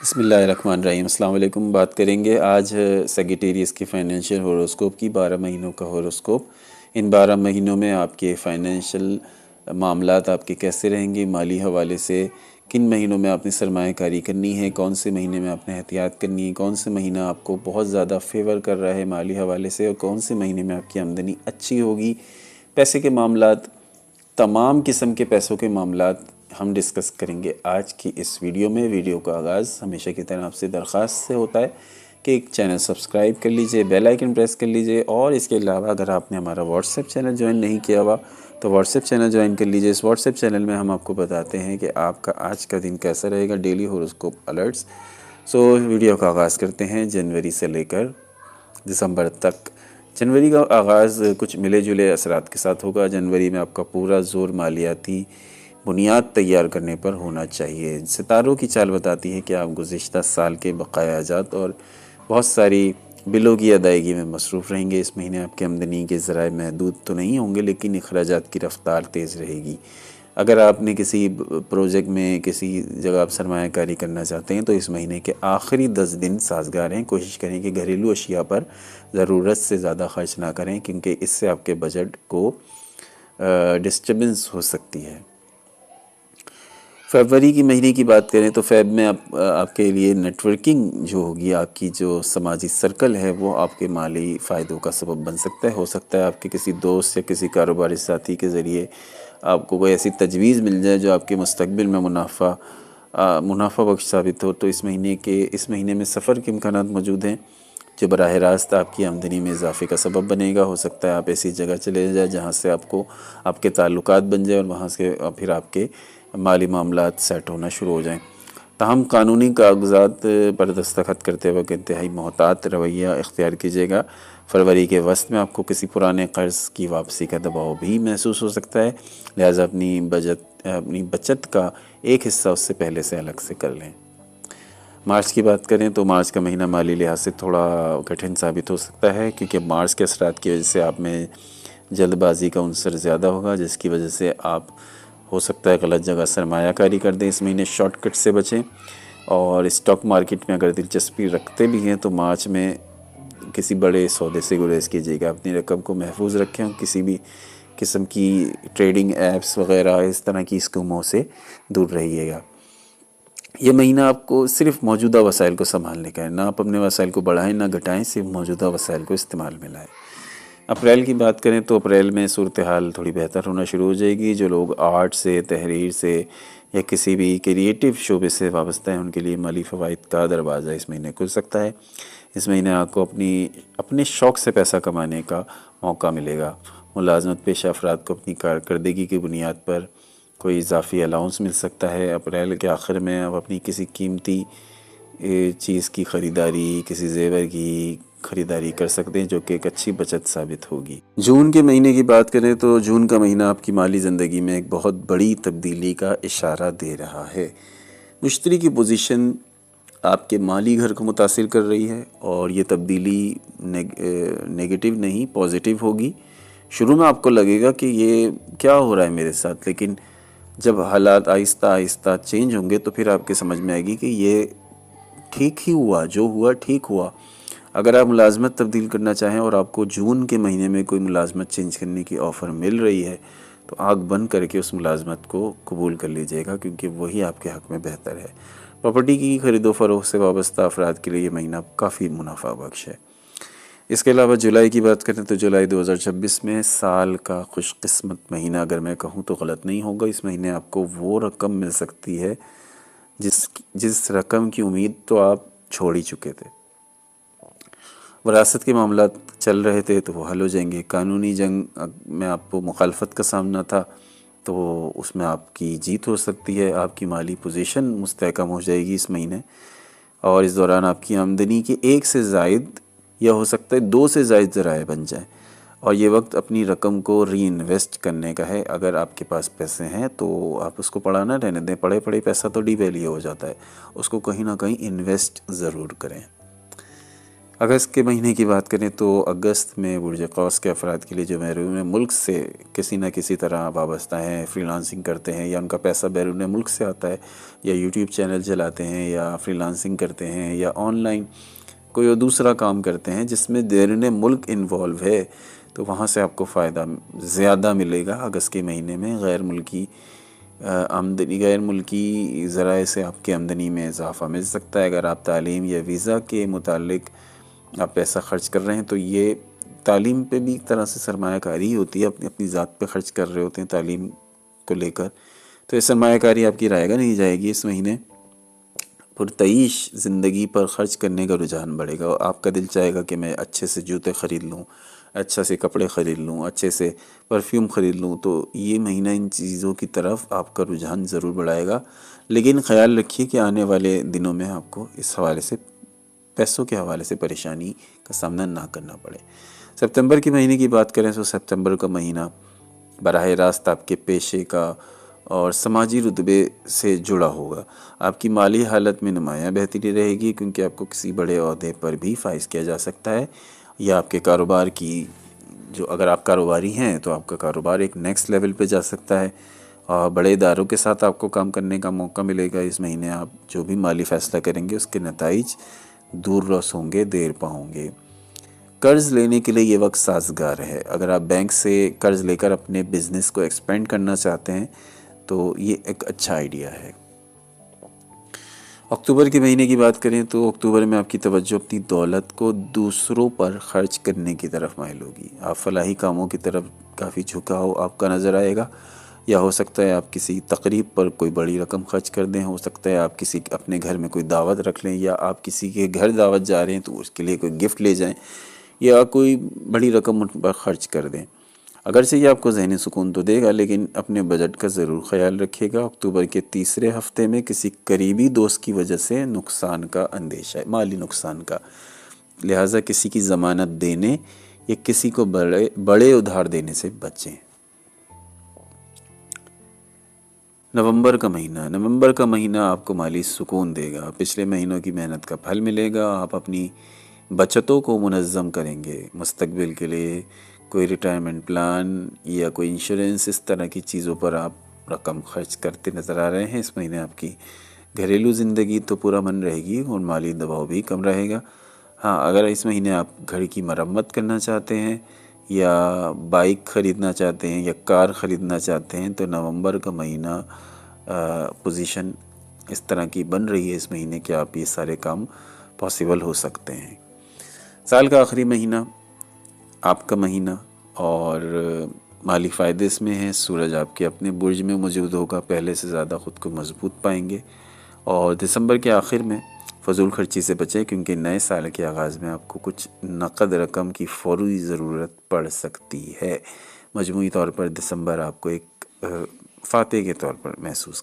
بسم اللہ الرحمن الرحیم۔ السلام علیکم۔ بات کریں گے آج سیگیٹیریس کی فائنینشیل ہوروسکوپ کی 12 مہینوں کا ہوروسکوپ۔ ان 12 مہینوں میں آپ کے فائنینشیل معاملات آپ کے کیسے رہیں گے، مالی حوالے سے کن مہینوں میں آپ نے سرمایہ کاری کرنی ہے، کون سے مہینے میں آپ نے احتیاط کرنی ہے، کون سے مہینہ آپ کو بہت زیادہ فیور کر رہا ہے مالی حوالے سے، اور کون سے مہینے میں آپ کی آمدنی اچھی ہوگی۔ پیسے کے معاملات، تمام قسم کے پیسوں کے معاملات ہم ڈسکس کریں گے آج کی اس ویڈیو میں۔ ویڈیو کا آغاز ہمیشہ کی طرح آپ سے درخواست سے ہوتا ہے کہ ایک چینل سبسکرائب کر لیجئے، بیل آئیکن پریس کر لیجئے، اور اس کے علاوہ اگر آپ نے ہمارا واٹس ایپ چینل جوائن نہیں کیا ہوا تو واٹس ایپ چینل جوائن کر لیجئے۔ اس واٹس ایپ چینل میں ہم آپ کو بتاتے ہیں کہ آپ کا آج کا دن کیسا رہے گا، ڈیلی ہوروسکوپ الرٹس۔ ویڈیو کا آغاز کرتے ہیں جنوری سے لے کر دسمبر تک۔ جنوری کا آغاز کچھ ملے جلے اثرات کے ساتھ ہوگا۔ جنوری میں آپ کا پورا زور مالیاتی بنیاد تیار کرنے پر ہونا چاہیے۔ ستاروں کی چال بتاتی ہے کہ آپ گزشتہ سال کے بقایا جات اور بہت ساری بلوں کی ادائیگی میں مصروف رہیں گے۔ اس مہینے آپ کی آمدنی کے ذرائع محدود تو نہیں ہوں گے، لیکن اخراجات کی رفتار تیز رہے گی۔ اگر آپ نے کسی پروجیکٹ میں کسی جگہ آپ سرمایہ کاری کرنا چاہتے ہیں تو اس مہینے کے آخری 10 دن سازگار ہیں۔ کوشش کریں کہ گھریلو اشیاء پر ضرورت سے زیادہ خرچ نہ کریں، کیونکہ اس سے آپ کے بجٹ کو ڈسٹربنس ہو سکتی ہے۔ فیبروری کی مہینے کی بات کریں تو فیب میں آپ کے لیے نیٹ ورکنگ جو ہوگی، آپ کی جو سماجی سرکل ہے وہ آپ کے مالی فائدوں کا سبب بن سکتا ہے۔ ہو سکتا ہے آپ کے کسی دوست یا کسی کاروباری ساتھی کے ذریعے آپ کو کوئی ایسی تجویز مل جائے جو آپ کے مستقبل میں منافع بخش ثابت ہو۔ تو اس مہینے میں سفر کے امکانات موجود ہیں جو براہ راست آپ کی آمدنی میں اضافے کا سبب بنے گا۔ ہو سکتا ہے آپ ایسی جگہ چلے جائیں جہاں سے آپ کے تعلقات بن جائیں اور وہاں سے پھر آپ کے مالی معاملات سیٹ ہونا شروع ہو جائیں۔ تاہم قانونی کاغذات پر دستخط کرتے وقت انتہائی محتاط رویہ اختیار کیجیے گا۔ فروری کے وسط میں آپ کو کسی پرانے قرض کی واپسی کا دباؤ بھی محسوس ہو سکتا ہے، لہٰذا اپنی بچت کا ایک حصہ اس سے پہلے سے الگ سے کر لیں۔ مارچ کی بات کریں تو مارچ کا مہینہ مالی لحاظ سے تھوڑا کٹھن ثابت ہو سکتا ہے، کیونکہ مارچ کے اثرات کی وجہ سے آپ میں جلد بازی کا عنصر زیادہ ہوگا، جس کی وجہ سے آپ ہو سکتا ہے غلط جگہ سرمایہ کاری کر دیں۔ اس مہینے شارٹ کٹ سے بچیں، اور اسٹاک مارکیٹ میں اگر دلچسپی رکھتے بھی ہیں تو مارچ میں کسی بڑے سودے سے گریز کیجیے گا۔ اپنی رقم کو محفوظ رکھیں اور کسی بھی قسم کی ٹریڈنگ ایپس وغیرہ اس طرح کی اسکیموں سے دور رہیے گا۔ یہ مہینہ آپ کو صرف موجودہ وسائل کو سنبھالنے کا ہے، نہ آپ اپنے وسائل کو بڑھائیں نہ گھٹائیں، صرف موجودہ وسائل کو استعمال میں لائیں۔ اپریل کی بات کریں تو اپریل میں صورتحال تھوڑی بہتر ہونا شروع ہو جائے گی۔ جو لوگ آرٹ سے، تحریر سے یا کسی بھی کریٹیو شعبے سے وابستہ ہیں، ان کے لیے مالی فوائد کا دروازہ اس مہینے کھل سکتا ہے۔ اس مہینے آپ کو اپنے شوق سے پیسہ کمانے کا موقع ملے گا۔ ملازمت پیشہ افراد کو اپنی کارکردگی کی بنیاد پر کوئی اضافی الاؤنس مل سکتا ہے۔ اپریل کے آخر میں آپ اپنی کسی قیمتی چیز کی خریداری، کسی زیور کی خریداری کر سکتے ہیں، جو کہ ایک اچھی بچت ثابت ہوگی۔ جون کے مہینے کی بات کریں تو جون کا مہینہ آپ کی مالی زندگی میں ایک بہت بڑی تبدیلی کا اشارہ دے رہا ہے۔ مشتری کی پوزیشن آپ کے مالی گھر کو متاثر کر رہی ہے، اور یہ تبدیلی نیگیٹو نہیں، پازیٹیو ہوگی۔ شروع میں آپ کو لگے گا کہ یہ کیا ہو رہا ہے میرے ساتھ، لیکن جب حالات آہستہ آہستہ چینج ہوں گے تو پھر آپ کے سمجھ میں آئے گی کہ یہ ٹھیک ہی ہوا، جو ہوا ٹھیک ہوا۔ اگر آپ ملازمت تبدیل کرنا چاہیں اور آپ کو جون کے مہینے میں کوئی ملازمت چینج کرنے کی آفر مل رہی ہے تو آنکھ بند کر کے اس ملازمت کو قبول کر لیجئے گا، کیونکہ وہی آپ کے حق میں بہتر ہے۔ پراپرٹی کی خرید و فروخت سے وابستہ افراد کے لیے یہ مہینہ کافی منافع بخش ہے۔ اس کے علاوہ جولائی کی بات کریں تو جولائی 2026 میں سال کا خوش قسمت مہینہ اگر میں کہوں تو غلط نہیں ہوگا۔ اس مہینے آپ کو وہ رقم مل سکتی ہے جس رقم کی امید تو آپ چھوڑ ہی چکے تھے۔ وراثت کے معاملات چل رہے تھے تو وہ حل ہو جائیں گے۔ قانونی جنگ میں آپ کو مخالفت کا سامنا تھا تو اس میں آپ کی جیت ہو سکتی ہے۔ آپ کی مالی پوزیشن مستحکم ہو جائے گی اس مہینے، اور اس دوران آپ کی آمدنی کے 1 سے زائد یا ہو سکتا ہے 2 سے زائد ذرائع بن جائیں، اور یہ وقت اپنی رقم کو ری انویسٹ کرنے کا ہے۔ اگر آپ کے پاس پیسے ہیں تو آپ اس کو پڑا نہ رہنے دیں۔ پڑے پیسہ تو ڈی ویلیو ہو جاتا ہے، اس کو کہیں نہ کہیں انویسٹ ضرور کریں۔ اگست کے مہینے کی بات کریں تو اگست میں برج قوس کے افراد کے لیے جو بیرون ملک سے کسی نہ کسی طرح وابستہ ہیں، فری لانسنگ کرتے ہیں یا ان کا پیسہ بیرون ملک سے آتا ہے، یا یوٹیوب چینل چلاتے ہیں یا فری لانسنگ کرتے ہیں یا آن لائن کوئی اور دوسرا کام کرتے ہیں جس میں بیرون ملک انوالو ہے، تو وہاں سے آپ کو فائدہ زیادہ ملے گا اگست کے مہینے میں۔ غیر ملکی ذرائع سے آپ کی آمدنی میں اضافہ مل سکتا ہے۔ اگر آپ تعلیم یا ویزا کے متعلق آپ پیسہ خرچ کر رہے ہیں تو یہ تعلیم پہ بھی ایک طرح سے سرمایہ کاری ہوتی ہے، اپنی ذات پہ خرچ کر رہے ہوتے ہیں تعلیم کو لے کر، تو یہ سرمایہ کاری آپ کی رائے گا نہیں جائے گی۔ اس مہینے پرتعیش زندگی پر خرچ کرنے کا رجحان بڑھے گا، اور آپ کا دل چاہے گا کہ میں اچھے سے جوتے خرید لوں، اچھا سے کپڑے خرید لوں، اچھے سے پرفیوم خرید لوں، تو یہ مہینہ ان چیزوں کی طرف آپ کا رجحان ضرور بڑھائے گا۔ لیکن خیال رکھیے کہ آنے والے دنوں میں آپ کو اس حوالے سے، پیسوں کے حوالے سے پریشانی کا سامنا نہ کرنا پڑے۔ سپتمبر کے مہینے کی بات کریں تو سپتمبر کا مہینہ براہ راست آپ کے پیشے کا اور سماجی رتبے سے جڑا ہوگا۔ آپ کی مالی حالت میں نمایاں بہتری رہے گی، کیونکہ آپ کو کسی بڑے عہدے پر بھی فائز کیا جا سکتا ہے، یا آپ کے کاروبار کی اگر آپ کاروباری ہیں تو آپ کا کاروبار ایک نیکسٹ لیول پہ جا سکتا ہے، اور بڑے اداروں کے ساتھ آپ کو کام کرنے کا موقع ملے گا۔ اس مہینے آپ جو بھی مالی فیصلہ کریں گے اس کے نتائج دور رس ہوں گے، دیر پا ہوں گے۔ قرض لینے کے لیے یہ وقت سازگار ہے۔ اگر آپ بینک سے قرض لے کر اپنے بزنس کو ایکسپینڈ کرنا چاہتے ہیں تو یہ ایک اچھا آئیڈیا ہے۔ اکتوبر کے مہینے کی بات کریں تو اکتوبر میں آپ کی توجہ اپنی دولت کو دوسروں پر خرچ کرنے کی طرف مائل ہوگی۔ آپ فلاحی کاموں کی طرف کافی جھکاؤ آپ کا نظر آئے گا، یا ہو سکتا ہے آپ کسی تقریب پر کوئی بڑی رقم خرچ کر دیں، ہو سکتا ہے آپ کسی اپنے گھر میں کوئی دعوت رکھ لیں، یا آپ کسی کے گھر دعوت جا رہے ہیں تو اس کے لیے کوئی گفٹ لے جائیں، یا کوئی بڑی رقم ان پر خرچ کر دیں۔ اگرچہ یہ آپ کو ذہنی سکون تو دے گا، لیکن اپنے بجٹ کا ضرور خیال رکھیے گا۔ اکتوبر کے تیسرے ہفتے میں کسی قریبی دوست کی وجہ سے نقصان کا اندیشہ ہے، مالی نقصان کا، لہٰذا کسی کی ضمانت دینے یا کسی کو بڑے ادھار دینے سے بچیں۔ نومبر کا مہینہ آپ کو مالی سکون دے گا، پچھلے مہینوں کی محنت کا پھل ملے گا، آپ اپنی بچتوں کو منظم کریں گے، مستقبل کے لیے کوئی ریٹائرمنٹ پلان یا کوئی انشورنس، اس طرح کی چیزوں پر آپ رقم خرچ کرتے نظر آ رہے ہیں۔ اس مہینے آپ کی گھریلو زندگی تو پورا من رہے گی اور مالی دباؤ بھی کم رہے گا۔ ہاں، اگر اس مہینے آپ گھر کی مرمت کرنا چاہتے ہیں یا بائک خریدنا چاہتے ہیں یا کار خریدنا چاہتے ہیں تو نومبر کا مہینہ پوزیشن اس طرح کی بن رہی ہے اس مہینے کہ آپ یہ سارے کام پاسبل ہو سکتے ہیں۔ سال کا آخری مہینہ آپ کا مہینہ، اور مالی فائدے اس میں ہیں۔ سورج آپ کے اپنے برج میں موجود ہوگا، پہلے سے زیادہ خود کو مضبوط پائیں گے، اور دسمبر کے آخر میں فضول خرچی سے بچیں، کیونکہ نئے سال کے آغاز میں آپ کو کچھ نقد رقم کی فوری ضرورت پڑ سکتی ہے۔ مجموعی طور پر دسمبر آپ کو ایک فاتح کے طور پر محسوس